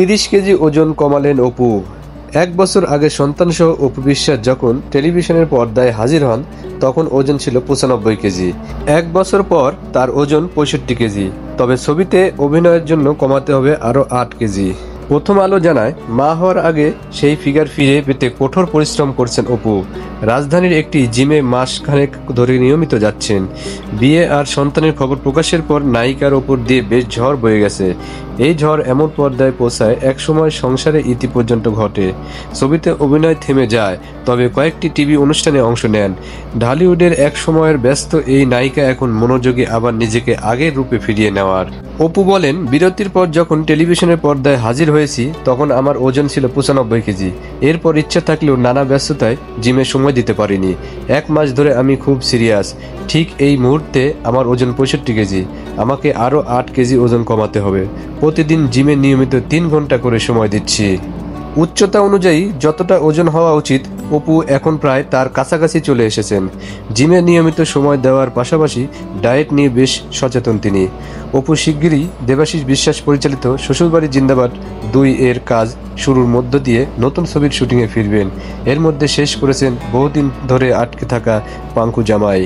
30 KG ওজন কমালেন অপু। 1 বছর আগে সন্তানসহ অপু বিশ্বাস যখন টেলিভিশনের পর্দায় হাজির হন তখন ওজন ছিল 95 কেজি। 1 বছর পর তার ওজন 65 কেজি। তবে ছবিতে অভিনয়ের জন্য কমাতে হবে আরও 8 কেজি। প্রথম আলো জানায়, মা হওয়ার আগে সেই ফিগার ফিরে পেতে কঠোর পরিশ্রম করছেন অপু। রাজধানীর একটি জিমে মাস খানেক ধরে নিয়মিত যাচ্ছেন। বিয়ে আর সন্তানের খবর প্রকাশের পর নায়িকার ওপর দিয়ে বেশ ঝড় বয়ে গেছে। এই ঝড় এমন পর্দায় পৌঁছায় একসময় সংসারে ইতি পর্যন্ত ঘটে। ছবিতে অভিনয় থেমে যায়, তবে কয়েকটি টিভি অনুষ্ঠানে অংশ নেন। ঢালিউডের এক সময়ের ব্যস্ত এই নায়িকা এখন মনোযোগী আবার নিজেকে আগের রূপে ফিরিয়ে নেওয়ার। অপু বলেন, বিরতির পর যখন টেলিভিশনের পর্দায় হাজির হয়েছি তখন আমার ওজন ছিল 95 কেজি। এরপর ইচ্ছা থাকলেও নানা ব্যস্ততায় জিমে সময় দিতে পারিনি। 1 মাস ধরে আমি খুব সিরিয়াস। ঠিক এই মুহূর্তে আমার ওজন 65 কেজি। আমাকে আরও 8 কেজি ওজন কমাতে হবে। প্রতিদিন জিমে নিয়মিত 3 ঘন্টা করে সময় দিচ্ছি। উচ্চতা অনুযায়ী যতটা ওজন হওয়া উচিত অপু এখন প্রায় তার কাছাকাছি চলে এসেছেন। জিমে নিয়মিত সময় দেওয়ার পাশাপাশি ডায়েট নিয়ে বেশ সচেতন তিনি। অপু শিগগিরই দেবাশিস বিশ্বাস পরিচালিত শ্বশুরবাড়ি জিন্দাবাদ 2 এর কাজ শুরুর মধ্য দিয়ে নতুন ছবির শুটিংয়ে ফিরবেন। এর মধ্যে শেষ করেছেন বহুদিন ধরে আটকে থাকা পাঙ্কু জামাই।